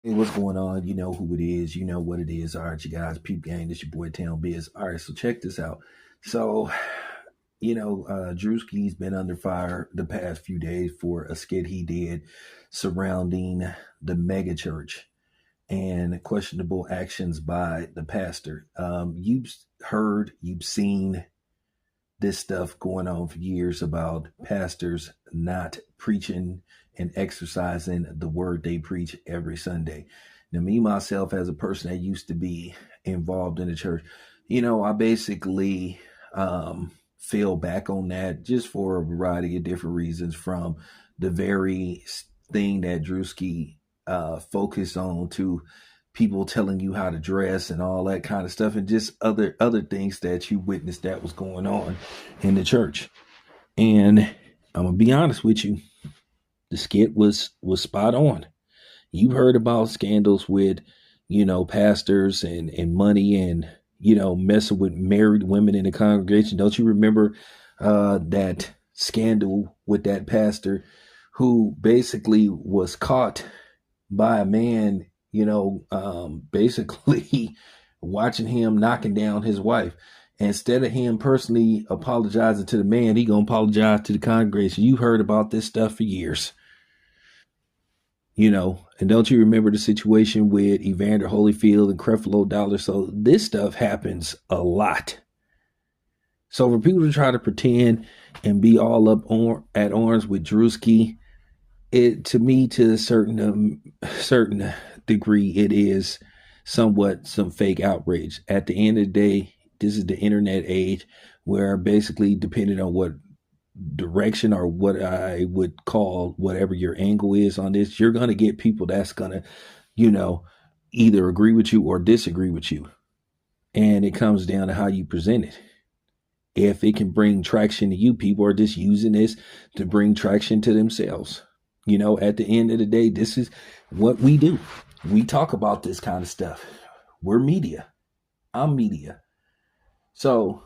Hey, what's going on? You know who it is. You know what it is. All right, you guys, peep gang. This your boy Town Biz. All right, so check this out. So, Druski's been under fire the past few days for a skit he did surrounding the mega church and questionable actions by the pastor. You've heard, you've seen this stuff going on for years about pastors not preaching and exercising the word they preach every Sunday. Now, me myself, as a person that used to be involved in the church, I basically fell back on that just for a variety of different reasons, from the very thing that Druski focused on to people telling you how to dress and all that kind of stuff, and just other things that you witnessed that was going on in the church. And I'm gonna be honest with you, the skit was spot on. You heard about scandals with, pastors and money and messing with married women in the congregation. Don't you remember that scandal with that pastor who basically was caught by a man, basically watching him knocking down his wife? Instead of him personally apologizing to the man, he gonna apologize to the congregation. You heard about this stuff for years, and don't you remember the situation with Evander Holyfield and Creflo Dollar? So this stuff happens a lot. So for people to try to pretend and be all up on at arms with Druski, it, to me, to a certain degree, it is somewhat some fake outrage. At the end of the day, this is the internet age, where basically, depending on what direction or what I would call whatever your angle is on this, you're going to get people that's going to, either agree with you or disagree with you. And it comes down to how you present it. If it can bring traction to you, people are just using this to bring traction to themselves. At the end of the day, this is what we do. We talk about this kind of stuff. We're media. I'm media. So,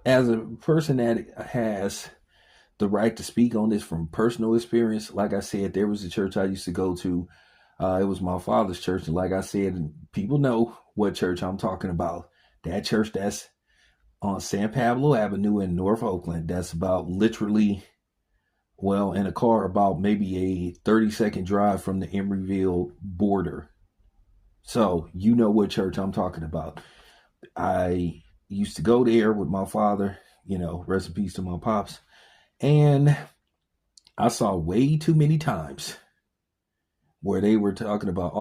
as a person that has the right to speak on this from personal experience, like I said, there was a church I used to go to. It was my father's church. And like I said, people know what church I'm talking about. That church that's on San Pablo Avenue in North Oakland. That's about literally, in a car, about maybe a 30-second drive from the Emeryville border. So you know what church I'm talking about. I used to go there with my father, rest in peace to my pops. And I saw way too many times where they were talking about